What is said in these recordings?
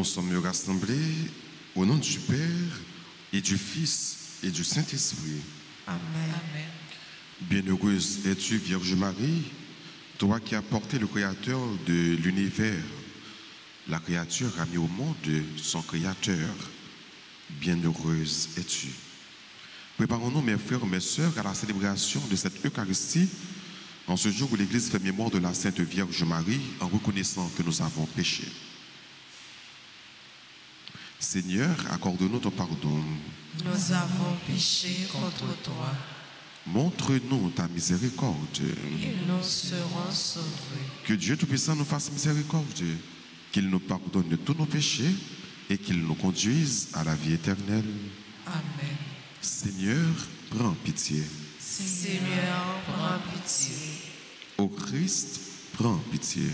nous sommes rassemblés au nom du Père et du Fils et du Saint-Esprit. Amen. Bienheureuse es-tu, Vierge Marie, toi qui as porté le Créateur de l'univers. La créature a mis au monde son Créateur. Bienheureuse es-tu. Préparons-nous, mes frères, mes sœurs, à la célébration de cette Eucharistie, en ce jour où l'Église fait mémoire de la Sainte Vierge Marie, en reconnaissant que nous avons péché. Seigneur, accorde-nous ton pardon. Nous avons péché contre toi. Montre-nous ta miséricorde. Et nous serons sauvés. Que Dieu Tout-Puissant nous fasse miséricorde, qu'il nous pardonne de tous nos péchés et qu'il nous conduise à la vie éternelle. Amen. Seigneur, prends pitié. Seigneur, prends pitié. Ô Christ, prends pitié.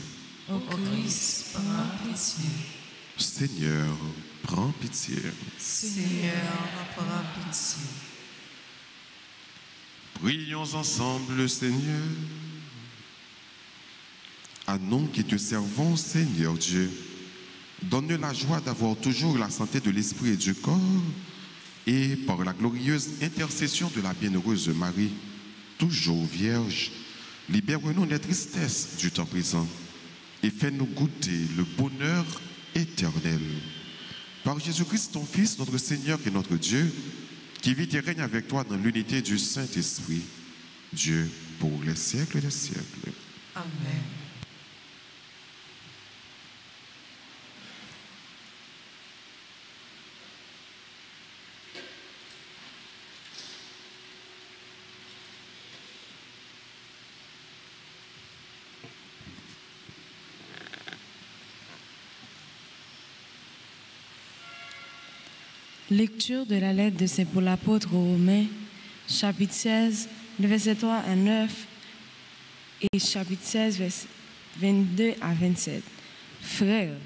Ô Christ, prends pitié. Seigneur, prends pitié. Seigneur, prends pitié. Prions ensemble le Seigneur. À nous qui te servons, Seigneur Dieu, donne la joie d'avoir toujours la santé de l'esprit et du corps, et par la glorieuse intercession de la bienheureuse Marie, toujours vierge, libère-nous des tristesses du temps présent et fais-nous goûter le bonheur éternel. Par Jésus-Christ, ton Fils, notre Seigneur et notre Dieu, qui vit et règne avec toi dans l'unité du Saint-Esprit, Dieu pour les siècles des siècles. Amen. Lecture de la lettre de Saint Paul apôtre aux Romains, chapitre 16, le verset 3 à 9 et chapitre 16, verset 22 à 27. Frères,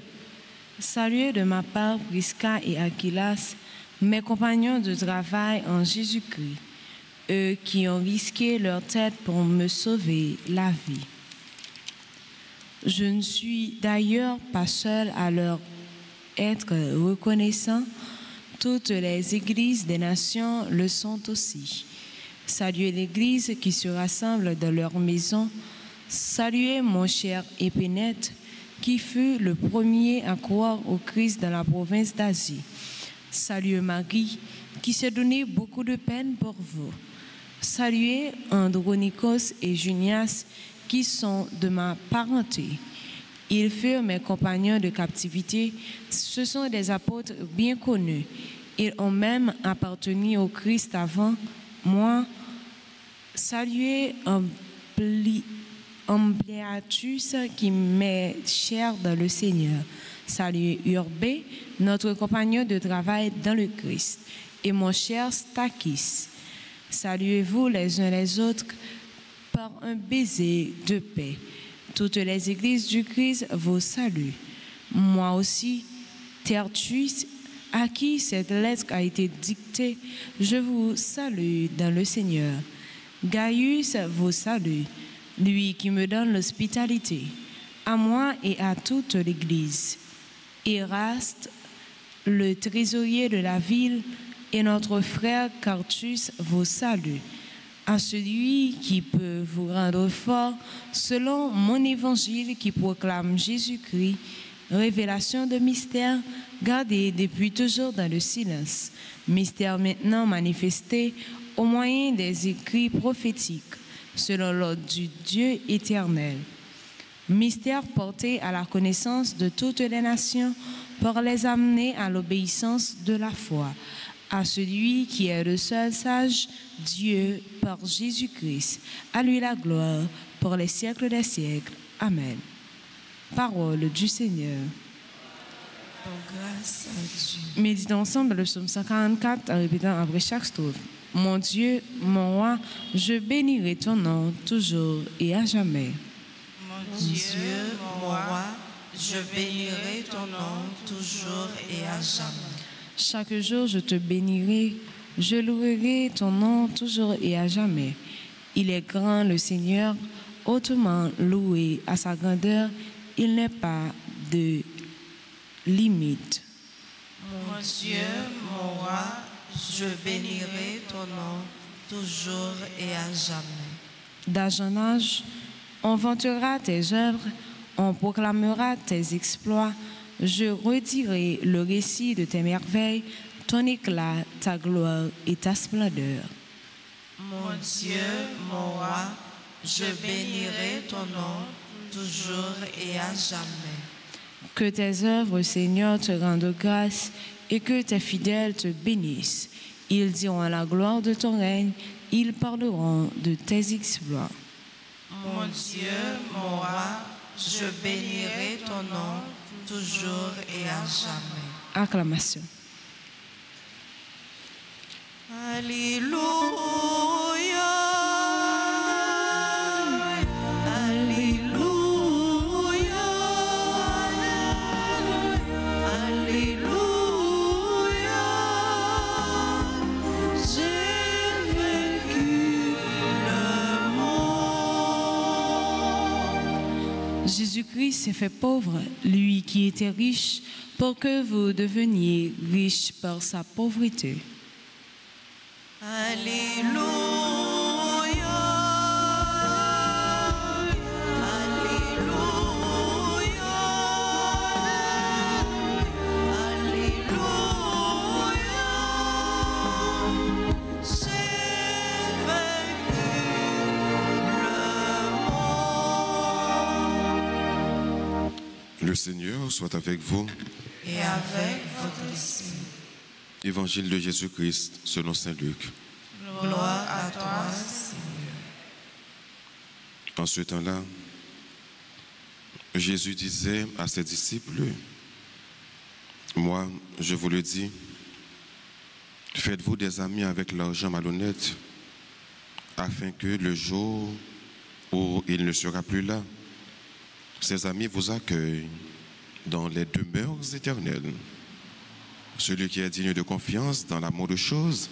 saluez de ma part Prisca et Aquilas, mes compagnons de travail en Jésus-Christ, eux qui ont risqué leur tête pour me sauver la vie. Je ne suis d'ailleurs pas seul à leur être reconnaissant. Toutes les églises des nations le sont aussi. Saluez l'Église qui se rassemble dans leur maison. Saluez mon cher Épénète, qui fut le premier à croire au Christ dans la province d'Asie. Saluez Marie, qui s'est donné beaucoup de peine pour vous. Saluez Andronikos et Junias, qui sont de ma parenté. Ils furent mes compagnons de captivité. Ce sont des apôtres bien connus. Ils ont même appartenu au Christ avant moi. Saluez Ampliatus, qui m'est cher dans le Seigneur. Saluez Urbé, notre compagnon de travail dans le Christ. Et mon cher Stakis. Saluez-vous les uns les autres par un baiser de paix. Toutes les églises du Christ vous saluent. Moi aussi, Tertius, à qui cette lettre a été dictée, je vous salue dans le Seigneur. Gaius vous salue, lui qui me donne l'hospitalité, à moi et à toute l'Église. Éraste, le trésorier de la ville, et notre frère Quartus vous salue. À celui qui peut vous rendre fort selon mon évangile qui proclame Jésus-Christ, révélation de mystère gardé depuis toujours dans le silence, mystère maintenant manifesté au moyen des écrits prophétiques, selon l'ordre du Dieu éternel. Mystère porté à la connaissance de toutes les nations pour les amener à l'obéissance de la foi, à celui qui est le seul sage, Dieu, par Jésus-Christ. À lui la gloire pour les siècles des siècles. Amen. Parole du Seigneur. Grâce à Dieu. Méditons ensemble le psaume 144 en répétant après chaque strophe. Mon Dieu, mon roi, je bénirai ton nom toujours et à jamais. Mon Dieu, mon roi, je bénirai ton nom toujours et à jamais. Chaque jour je te bénirai, je louerai ton nom toujours et à jamais. Il est grand le Seigneur, hautement loué à sa grandeur, il n'est pas de limite. Mon Dieu, mon roi, je bénirai ton nom toujours et à jamais. D'âge en âge, on vantera tes œuvres, on proclamera tes exploits. Je redirai le récit de tes merveilles, ton éclat, ta gloire et ta splendeur. Mon Dieu, mon roi, je bénirai ton nom toujours et à jamais. Que tes œuvres, Seigneur, te rendent grâce et que tes fidèles te bénissent. Ils diront la gloire de ton règne, ils parleront de tes exploits. Mon Dieu, mon roi, je bénirai ton nom toujours et à jamais. Acclamation. Alléluia. Alléluia. Alléluia. J'ai vaincu le monde. Jésus-Christ s'est fait pauvre, lui qui était riche, pour que vous deveniez riches par sa pauvreté. Alléluia. Alléluia. Alléluia. J'ai vaincu le monde. Le Seigneur soit avec vous. Et avec votre esprit. Évangile de Jésus-Christ selon saint Luc. Gloire à toi, Seigneur. En ce temps-là, Jésus disait à ses disciples, « Moi, je vous le dis, faites-vous des amis avec l'argent malhonnête, afin que le jour où il ne sera plus là, ces amis vous accueillent dans les demeures éternelles. Celui qui est digne de confiance dans la moindre chose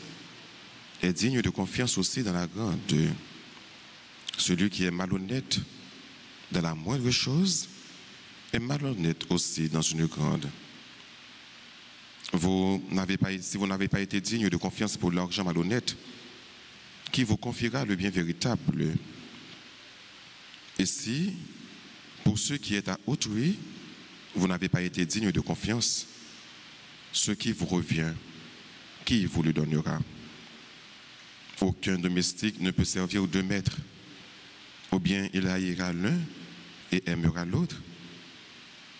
est digne de confiance aussi dans la grande. Celui qui est malhonnête dans la moindre chose est malhonnête aussi dans une grande. Si vous n'avez pas été digne de confiance pour l'argent malhonnête, qui vous confiera le bien véritable? Et si, pour ce qui est à autrui, vous n'avez pas été digne de confiance, ce qui vous revient, qui vous le donnera? Aucun domestique ne peut servir deux maîtres. Ou bien il haïra l'un et aimera l'autre,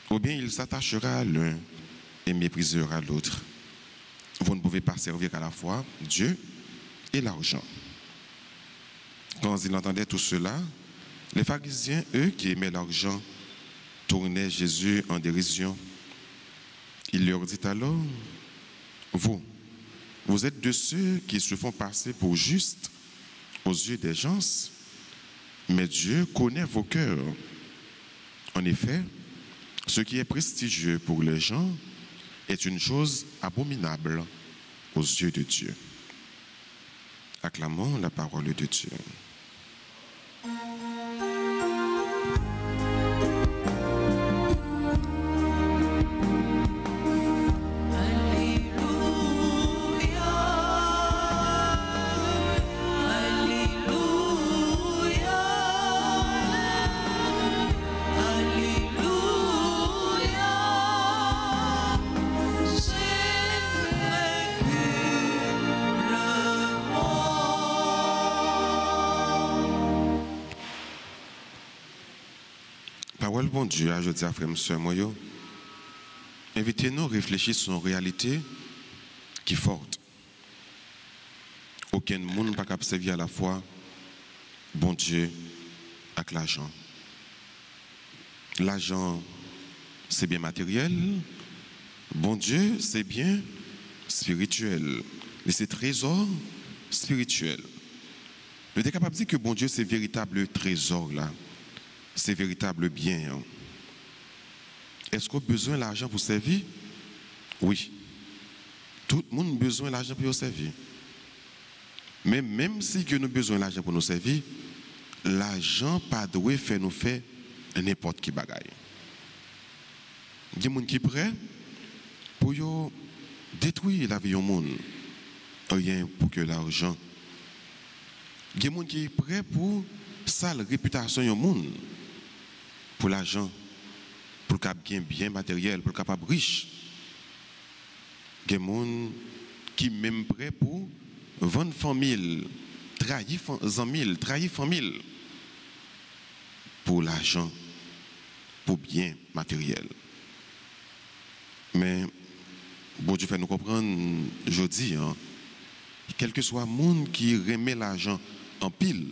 ou bien il s'attachera à l'un et méprisera l'autre. Vous ne pouvez pas servir à la fois Dieu et l'argent. Quand ils entendaient tout cela, les pharisiens, eux qui aimaient l'argent, tournaient Jésus en dérision. Il leur dit alors, vous êtes de ceux qui se font passer pour justes aux yeux des gens, mais Dieu connaît vos cœurs. En effet, ce qui est prestigieux pour les gens est une chose abominable aux yeux de Dieu. Acclamons la parole de Dieu. Parole bon Dieu, je dis à frère, monsieur, moi, invitez-nous à réfléchir sur une réalité qui est forte. Aucun monde n'a pas capable de servir à la fois bon Dieu avec l'argent. L'argent, c'est bien matériel. Bon Dieu, c'est bien spirituel. Et c'est trésor spirituel. Je suis capable de dire que bon Dieu, c'est véritable trésor là. C'est véritable bien. Est-ce qu'on a besoin de l'argent pour servir? Oui. Tout le monde a besoin de l'argent pour nous servir. Mais même si nous avons besoin de l'argent pour nous servir, l'argent pas doit faire nous faire n'importe qui bagaille. Il y a des gens qui sont prêts pour yo détruire la vie du monde, rien pour que l'argent. Il y a des gens qui sont prêts pour sale réputation du monde, pour l'argent, pour le cap bien matériel, pour le capable riche. Il y a des gens qui sont même prêts pour vendre famille, trahir amis, trahir famille, pour l'argent, pour bien matériel. Mais bon Dieu fait nous comprendre, je dis, quel que soit le monde qui remet l'argent en pile,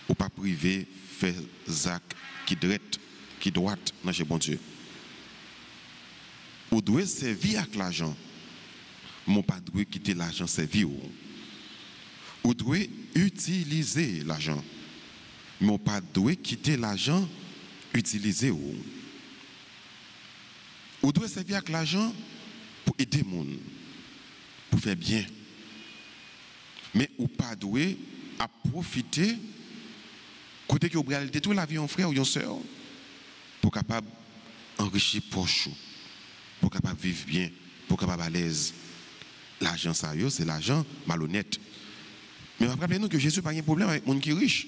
ou pas privé, fait zac qui droite dans chez bon Dieu. Ou doit servir avec l'argent, mais pas doit quitter l'argent servir. Ou doit utiliser l'argent, mais pas doit quitter l'argent utiliser. Ou doit servir avec l'argent pour aider les gens, pour faire bien. Mais ou pas doué à profiter côté que vous allez détruire la vie de frère ou de soeur pour capable enrichir poche, pour capable vivre bien, pour capable à l'aise. L'argent sérieux, c'est l'argent malhonnête. Mais rappelez-nous que Jésus n'a pas de problème avec les gens qui sont riches.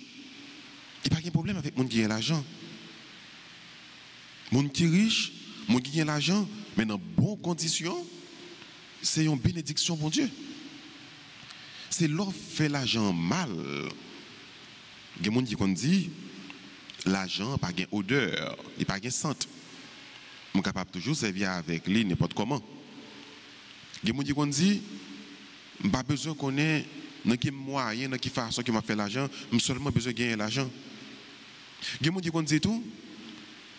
Il n'a pas de problème avec les gens qui ont l'argent. Les gens qui sont riches, les gens qui ont l'argent, mais dans de bonnes conditions, c'est une bénédiction pour Dieu. C'est l'offre fait l'argent mal. Il y a des gens qui disent l'argent n'a pas de odeur, il n'a pas de sente. Je suis capable de toujours servir avec lui n'importe comment. Il y a des gens qui disent je n'ai pas besoin qu'on ait dans quel moyen, dans quelle façon qui m'a fait l'argent, j'ai seulement besoin de gagner l'argent. Il y a des gens qui disent tout,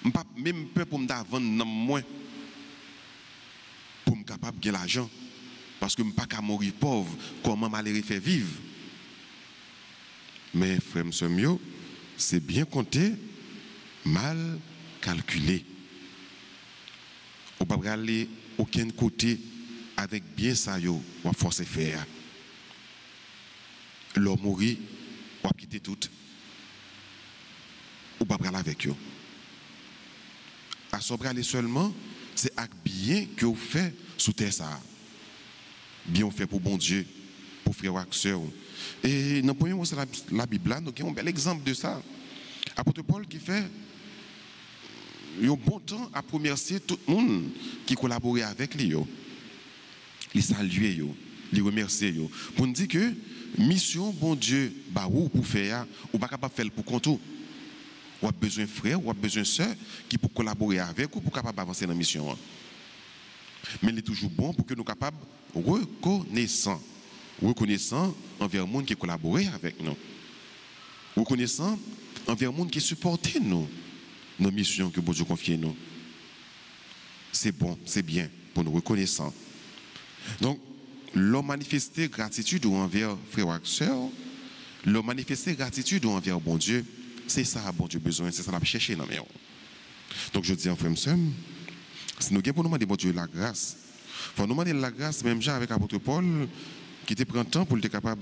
je n'ai pas même peur pour me vendre moins pour me capable de gagner l'argent. Parce que je ne peux pas mourir pauvre, comment malheureux fait vivre. Mais frère Msomio, c'est bien compté, mal calculé. On ne peut pas aller aucun côté avec bien ça, on va forcer faire. L'homme mourir, on va quitter tout. On ne peut pas aller avec eux. À ce aller seulement, c'est avec bien que vous faites sous terre ça. Bien fait pour bon Dieu, pour frères et sœurs. Et dans le premier mot, c'est la Bible, nous avons un bel exemple de ça. Apôtre Paul qui fait un bon temps à remercier tout le monde qui collabore avec lui. Il salue, il remercie. Pour nous dire que mission, bon Dieu, pour faire, ou pas capable de faire pour compte. Ou a besoin de frères, ou a besoin de sœurs qui pour collaborer avec ou pour capable avancer dans la mission. Mais il est toujours bon pour que nous soyons capables reconnaissants envers le monde qui collabore avec nous. Reconnaissants envers le monde qui supporte nous, nos missions que Dieu confie à nous. C'est bon, c'est bien pour nous reconnaissants. Donc, l'homme manifester gratitude envers frères et sœurs, l'homme manifester gratitude envers bon Dieu, c'est ça bon Dieu besoin, c'est ça qu'on a cherché dans nous. Donc, je dis en frère, si nous avons pour nous demander bon Dieu la grâce, il faut nous demander la grâce, même genre avec l'apôtre Paul, qui était pris un temps pour être capable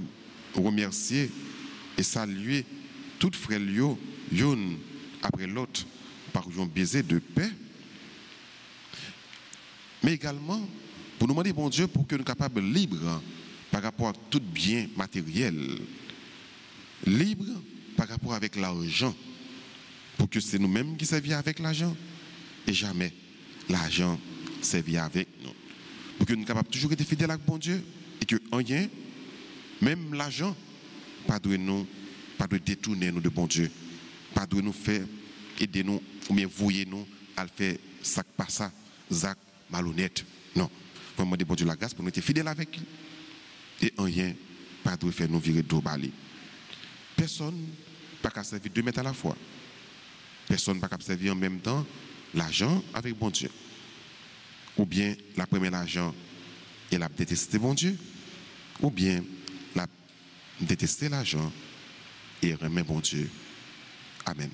de remercier et saluer toutes frères l'une après l'autre par un baiser de paix. Mais également, pour nous demander bon Dieu pour que nous soyons capables libres par rapport à tout bien matériel, libres par rapport avec l'argent, pour que c'est nous-mêmes qui servons avec l'argent et jamais l'argent servir avec nous. Pour que nous soyons capables toujours être fidèles avec bon Dieu et que rien, même l'argent, pas de détourner nous de bon Dieu, pas de nous faire aider nous ou bien vouer nous à faire ça pas ça, zac malhonnête. Non. Pour demander bon Dieu la grâce pour nous être fidèles avec lui. Et rien, pas de faire nous virer de balai. Personne pas qu'à servir 2 mètres à la fois. Personne pas qu'à servir en même temps l'argent avec bon Dieu. Ou bien la première l'argent et la détester bon Dieu, ou bien la détester l'argent et remettre bon Dieu. Amen.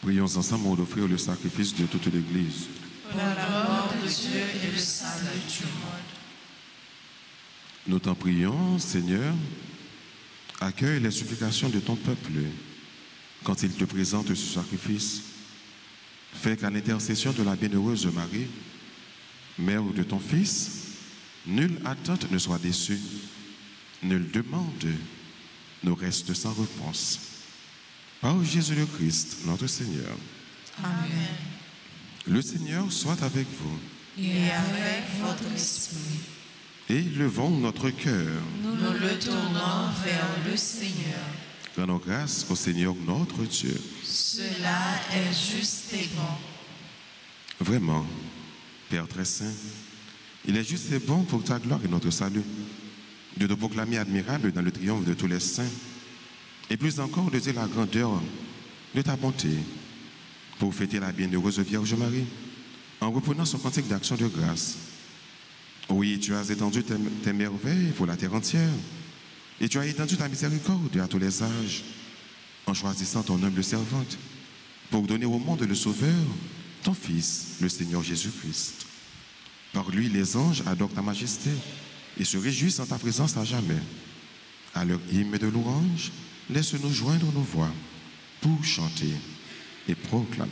Prions ensemble d'offrir le sacrifice de toute l'Église. Pour la mort de Dieu et le salut du monde. Nous t'en prions, Seigneur, accueille les supplications de ton peuple quand il te présente ce sacrifice. Fais qu'à l'intercession de la bienheureuse Marie, mère de ton Fils, nulle attente ne soit déçue, nulle demande ne reste sans réponse. Par Jésus le Christ, notre Seigneur. Amen. Le Seigneur soit avec vous. Et avec votre esprit. Et levons notre cœur. Nous le tournons vers le Seigneur. Rendons grâce au Seigneur notre Dieu. Cela est juste et bon. Vraiment, Père très saint, il est juste et bon pour ta gloire et notre salut de te proclamer admirable dans le triomphe de tous les saints et plus encore de dire la grandeur de ta bonté pour fêter la bienheureuse Vierge Marie en reprenant son cantique d'action de grâce. Oui, tu as étendu tes merveilles pour la terre entière et tu as étendu ta miséricorde à tous les âges en choisissant ton humble servante pour donner au monde le Sauveur, ton Fils, le Seigneur Jésus-Christ. Par lui, les anges adorent ta majesté et se réjouissent en ta présence à jamais. À leur hymne de louange, laisse-nous joindre nos voix pour chanter et proclamer.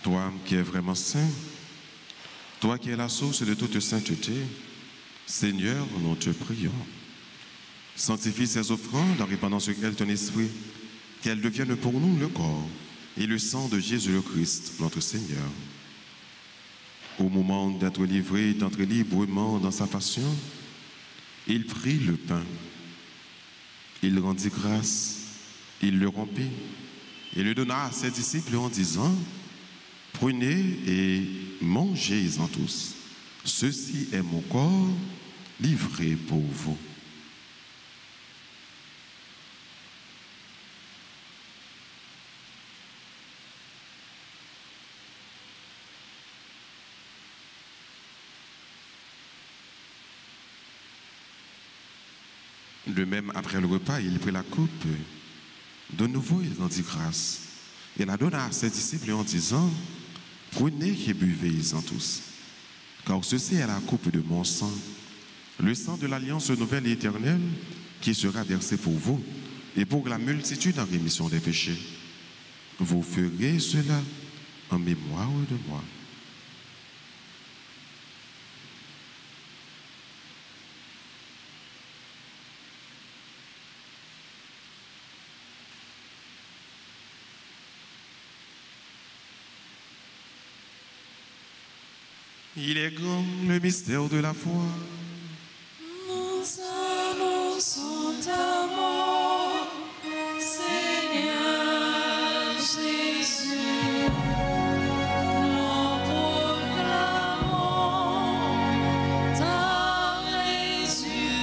Toi qui es vraiment saint, toi qui es la source de toute sainteté, Seigneur, nous te prions. Sanctifie ces offrandes en répandant sur elles ton esprit, qu'elles deviennent pour nous le corps et le sang de Jésus le Christ, notre Seigneur. Au moment d'être livré, d'entrer librement dans sa passion, il prit le pain, il rendit grâce, il le rompit et le donna à ses disciples en disant: prenez et mangez-en tous. Ceci est mon corps livré pour vous. De même, après le repas, il prit la coupe. De nouveau, il rendit grâce. Il la donna à ses disciples en disant: prenez et buvez-en tous, car ceci est la coupe de mon sang, le sang de l'alliance nouvelle et éternelle, qui sera versé pour vous et pour la multitude en rémission des péchés. Vous ferez cela en mémoire de moi. Il est grand le mystère de la foi. Nous annonçons ta mort, Seigneur Jésus. Nous proclamons ta résurrection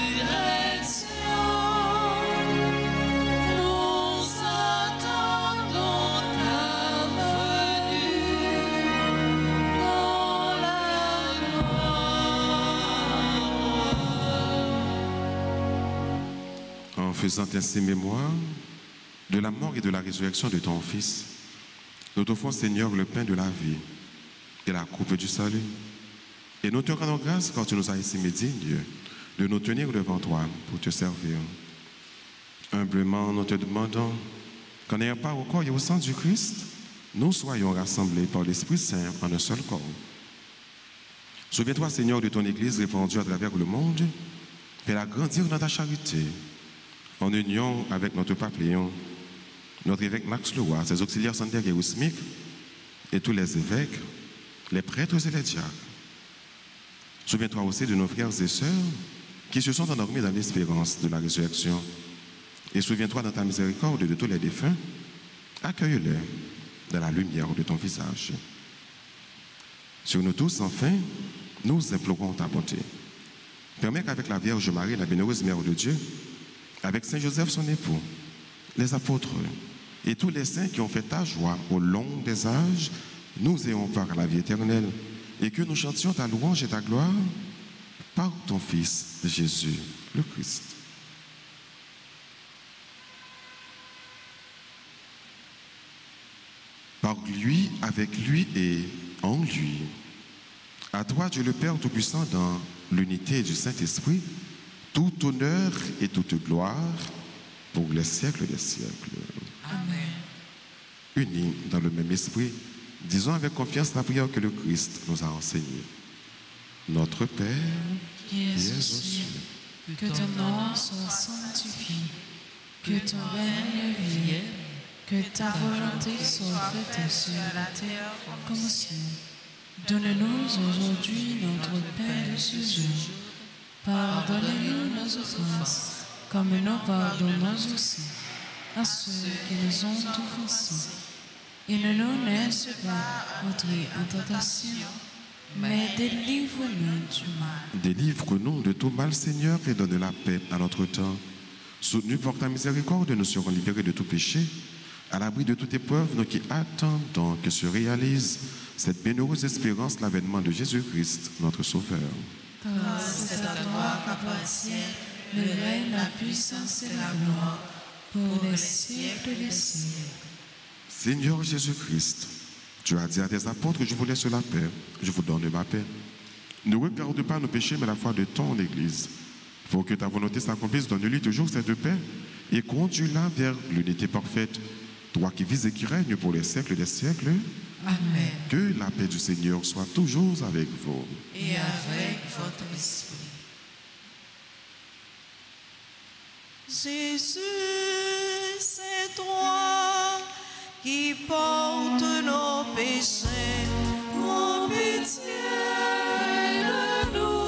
En faisant ainsi mémoire de la mort et de la résurrection de ton Fils, nous t'offrons, Seigneur, le pain de la vie et la coupe du salut. Et nous te rendons grâce quand tu nous as estimés dignes de nous tenir devant toi pour te servir. Humblement, nous te demandons qu'en ayant part au corps et au sang du Christ, nous soyons rassemblés par l'Esprit Saint en un seul corps. Souviens-toi, Seigneur, de ton Église répandue à travers le monde. Fais-la grandir dans ta charité, en union avec notre pape Léon, notre évêque Max Leroy, ses auxiliaires Sander et Ousmik, et tous les évêques, les prêtres et les diacres. Souviens-toi aussi de nos frères et sœurs qui se sont endormis dans l'espérance de la résurrection. Et souviens-toi dans ta miséricorde de tous les défunts, accueille-les dans la lumière de ton visage. Sur nous tous, enfin, nous implorons ta bonté. Permets qu'avec la Vierge Marie, la bienheureuse Mère de Dieu, avec Saint Joseph son époux, les apôtres et tous les saints qui ont fait ta joie au long des âges, nous ayons part à la vie éternelle et que nous chantions ta louange et ta gloire par ton Fils Jésus le Christ. Par lui, avec lui et en lui. À toi, Dieu le Père Tout-Puissant, dans l'unité du Saint-Esprit, tout honneur et toute gloire pour les siècles des siècles. Amen. Unis dans le même esprit, disons avec confiance la prière que le Christ nous a enseignée. Notre Père, qui es aux cieux, que ton nom soit sanctifié, que ton règne vienne, que ta volonté soit faite sur la terre comme au ciel. Donne-nous aujourd'hui notre pain de ce jour. Pardonnez-nous nos offenses, comme nous pardonnons aussi à ceux qui nous ont offensés. Et ne nous laisse pas entrer en tentation, mais délivre-nous du mal. délivre-nous de tout mal, Seigneur, et donne la paix à notre temps. Soutenus par ta miséricorde, nous serons libérés de tout péché, à l'abri de toute épreuve, nous qui attendons que se réalise cette bienheureuse espérance, l'avènement de Jésus-Christ, notre Sauveur. Car c'est à toi qu'appartient le règne, la puissance et la gloire, pour les siècles des siècles. Seigneur Jésus-Christ, tu as dit à tes apôtres, je vous laisse la paix, je vous donne ma paix. Ne regarde pas nos péchés, mais la foi de ton Église. Pour que ta volonté s'accomplisse, donne-lui toujours cette paix et conduis-la vers l'unité parfaite. Toi qui vis et qui règnes pour les siècles des siècles. Amen. Que la paix du Seigneur soit toujours avec vous. Et avec votre esprit. Jésus, c'est toi qui portes nos péchés. Prends pitié de nous.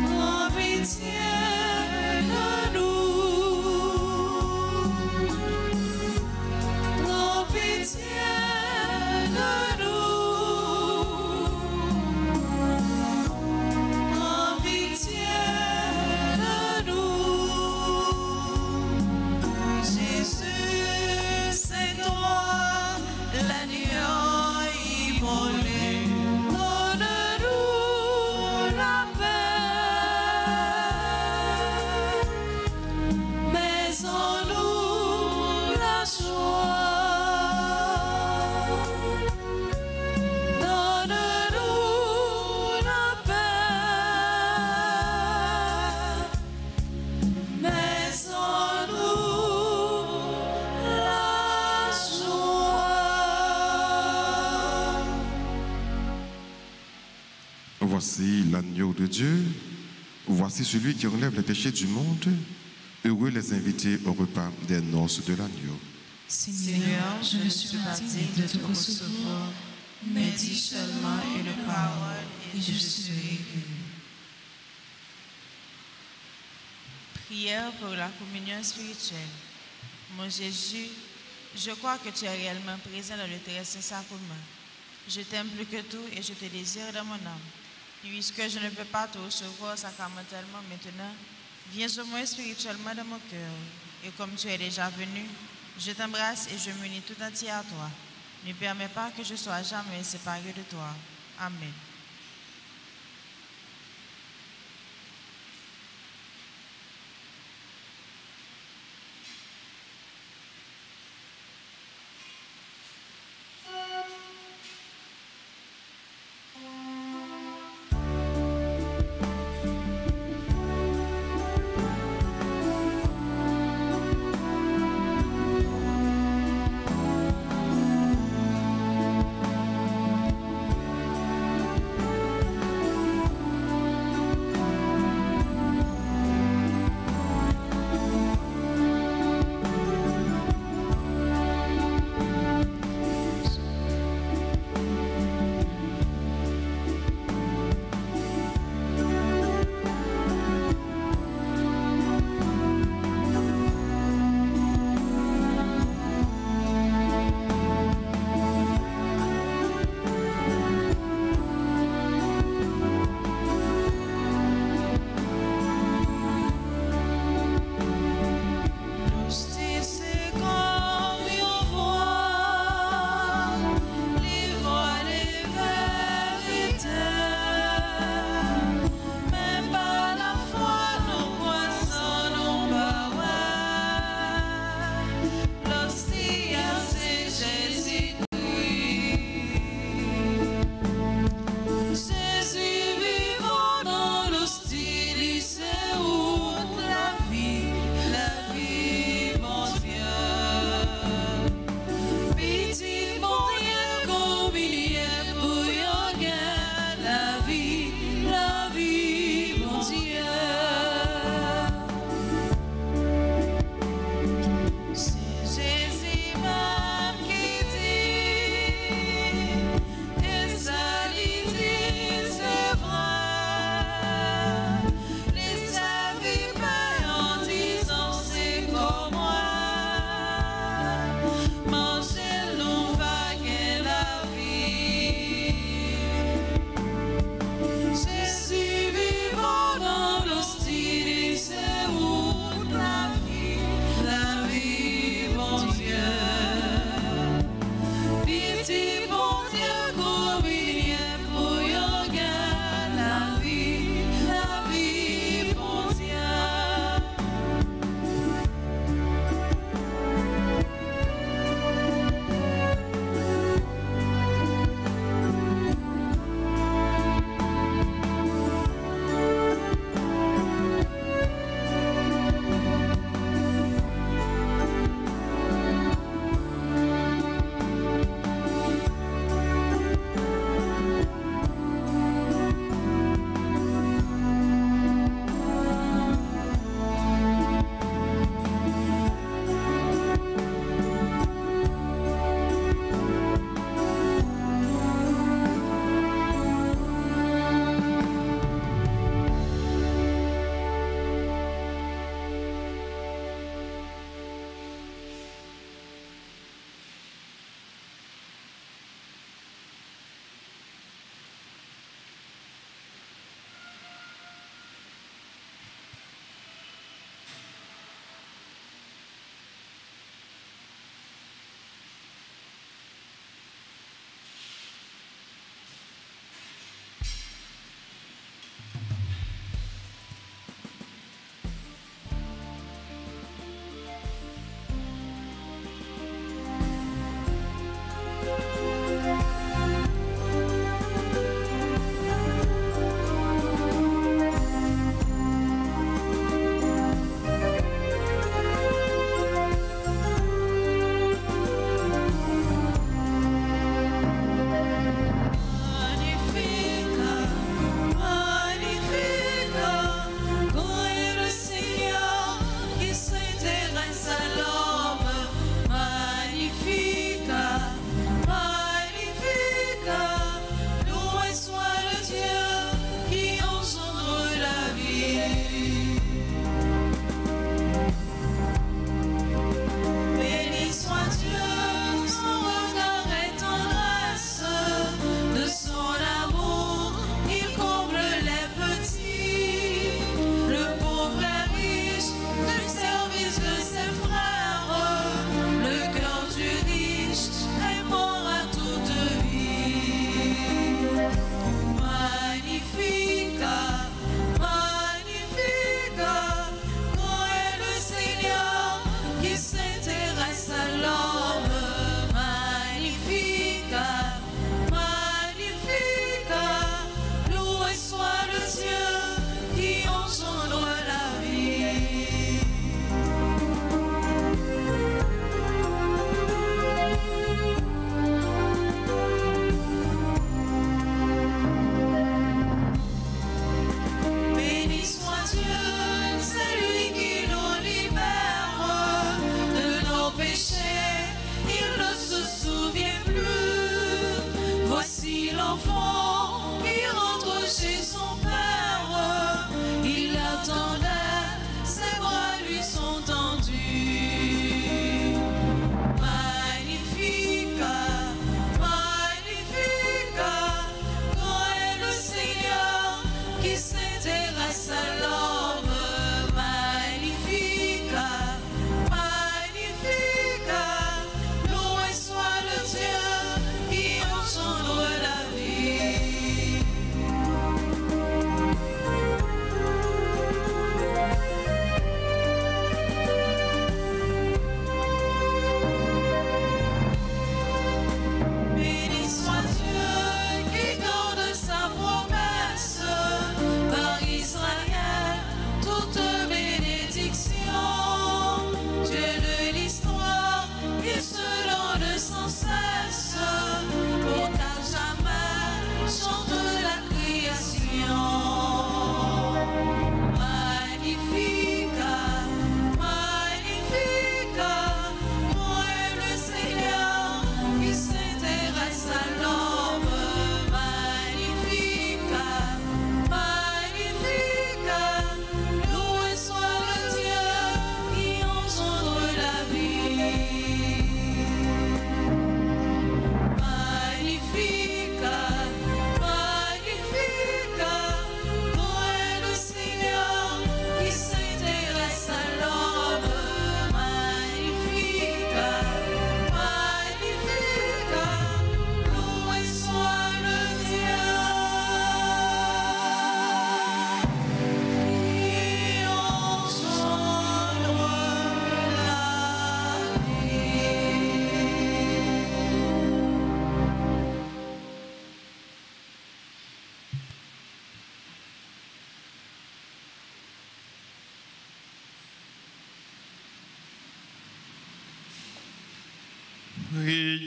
Prends pitié de nous. Prends pitié de nous. Prends pitié de nous. Jésus, c'est toi, l'agneau immolé. Donne-nous la paix, mais en nous la joie. Donne-nous la paix, mais en nous la joie. Voici l'agneau de Dieu. Voici celui qui enlève les péchés du monde. Heureux les invités au repas des noces de l'agneau. Seigneur, je ne suis pas digne de te recevoir, mais dis seulement une parole et je serai guéri. Prière pour la communion spirituelle. Mon Jésus, je crois que tu es réellement présent dans le très saint sacrement. Je t'aime plus que tout et je te désire dans mon âme. Puisque je ne peux pas te recevoir sacramentellement maintenant, viens au moins spirituellement dans mon cœur. Et comme tu es déjà venu, je t'embrasse et je m'unis tout entier à toi. Ne permets pas que je sois jamais séparé de toi. Amen.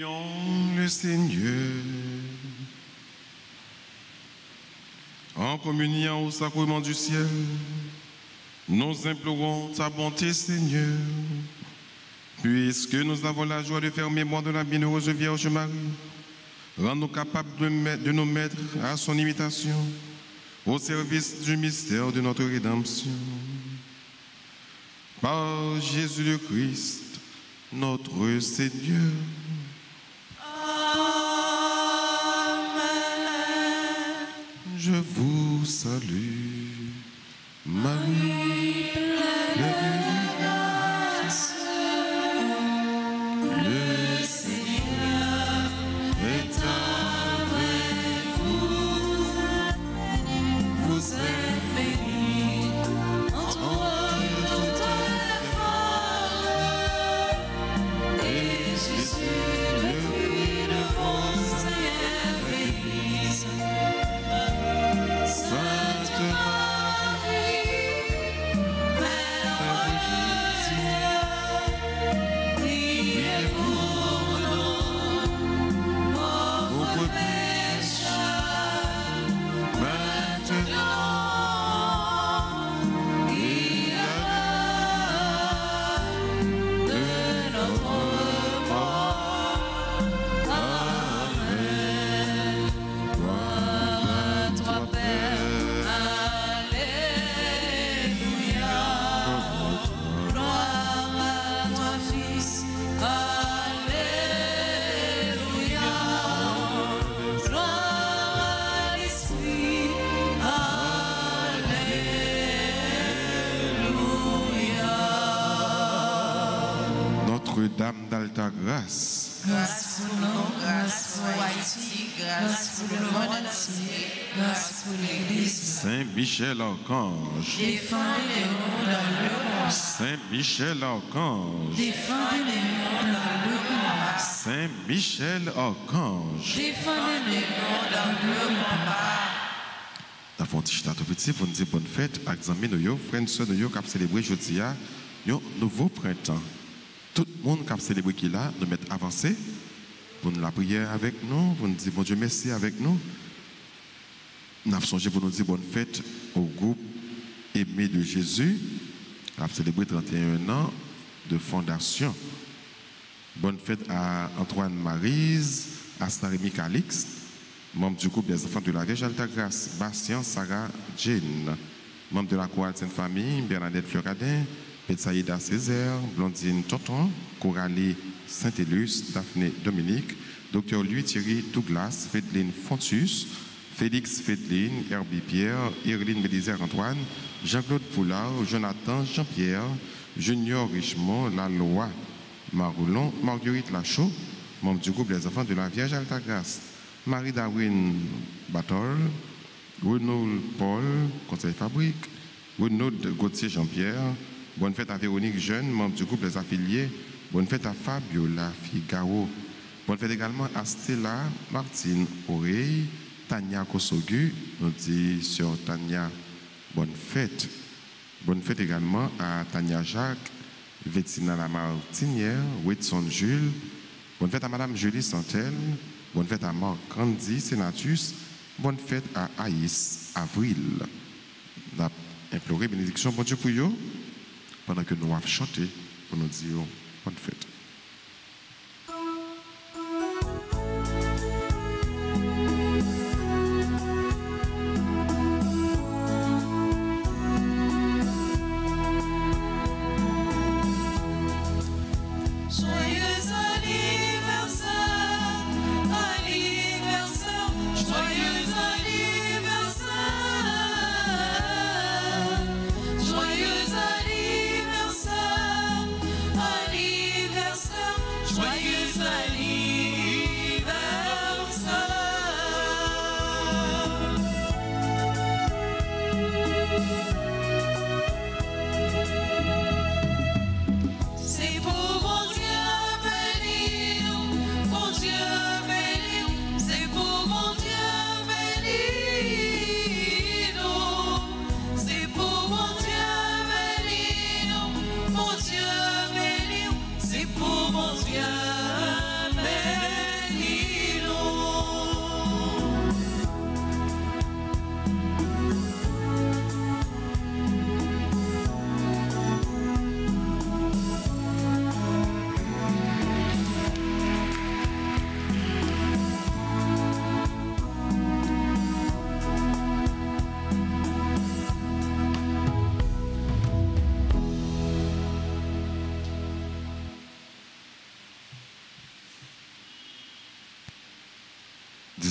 Prions le Seigneur. En communiant au sacrement du ciel, nous implorons ta bonté, Seigneur. Puisque nous avons la joie de faire mémoire de la bienheureuse Vierge Marie, rends-nous capables de nous mettre à son imitation, au service du mystère de notre rédemption. Par Jésus le Christ, notre Seigneur. Amen. Je vous salue, Marie, pleine de grâce. Le Seigneur est avec vous. Vous êtes bénie entre toutes les femmes. Et Jésus, le fruit de vos entrailles, est béni. Sainte Marie, Mère de Dieu, priez pour nous, pauvres pécheurs, maintenant et à l'heure de notre mort. Amen. Gloire à toi, Père. Alléluia. Gloire à toi, Fils. Alléluia. Gloire à l'Esprit. Alléluia. Notre-Dame d'Alta Grâce, Grâce pour nous, grâce pour Haïti, grâce pour le monde entier, grâce pour l'Église. Saint Michel Archange, Défendez-nous dans le combat. Saint Michel Archange, Défendez-nous dans le combat. Saint Michel Archange. Défendez-nous dans le combat. Dans votre petit château petit, vous nous dites bonne fête, examen nous, frères et sœurs nous, qui ont célébré aujourd'hui un nouveau printemps. Tout le monde qui a célébré qui là, nous mettre avancé, pour nous la prière avec nous, pour nous dire bon Dieu merci avec nous. Nous avons songé pour nous dire bonne fête au groupe Aimé de Jésus, qui a célébré 31 ans de fondation. Bonne fête à Antoine Maryse, à Saint-Rémy Calixte, membre du groupe des enfants de la Vierge Alta Grâce, Bastien, Sarah, Jane, membre de la chorale Sainte-Famille, Bernadette Fleuradin, Petsaïda Césaire, Blondine Tonton, Coralie Saint-Élus, Daphné Dominique, Dr Louis Thierry Douglas, Fédeline Fontus, Félix Fédeline, Herbie Pierre, Irline Mélisère Antoine, Jean-Claude Poulard, Jonathan Jean-Pierre, Junior Richemont, Lalois Maroulon, Marguerite Lachaud, membre du groupe des enfants de la Vierge Alta Grâce, Marie-Darwin Batol, Renaud Paul, conseil fabrique, Renaud Gauthier Jean-Pierre. Bonne fête à Véronique Jeune, membre du groupe des affiliés. Bonne fête à Fabiola Figaro. Bonne fête également à Stella Martine Oreille, Tania Kosogu, nous dit sur Tania, bonne fête. Bonne fête également à Tania Jacques, Bettina La Martinière, Whitson Jules. Bonne fête à Madame Julie Santel. Bonne fête à Marc Candy Senatus. Bonne fête à Aïs Avril. On a imploré bénédiction, bon Dieu pour vous, pendant que nous avons chanté pour nous dire bonne fête. Joyeux anniversaire,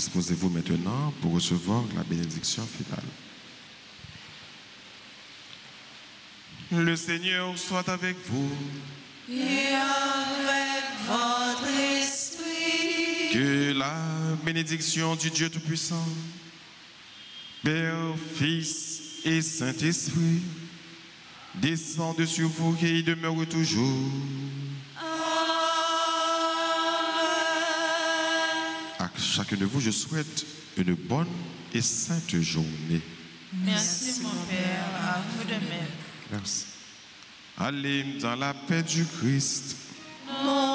Disposez-vous maintenant pour recevoir la bénédiction finale. Le Seigneur soit avec vous. Et avec votre esprit. Que la bénédiction du Dieu Tout-Puissant, Père, Fils et Saint-Esprit, descende sur vous et y demeure toujours. À chacun de vous, je souhaite une bonne et sainte journée. Merci mon Père, à vous de même. Merci. Allez dans la paix du Christ. Non.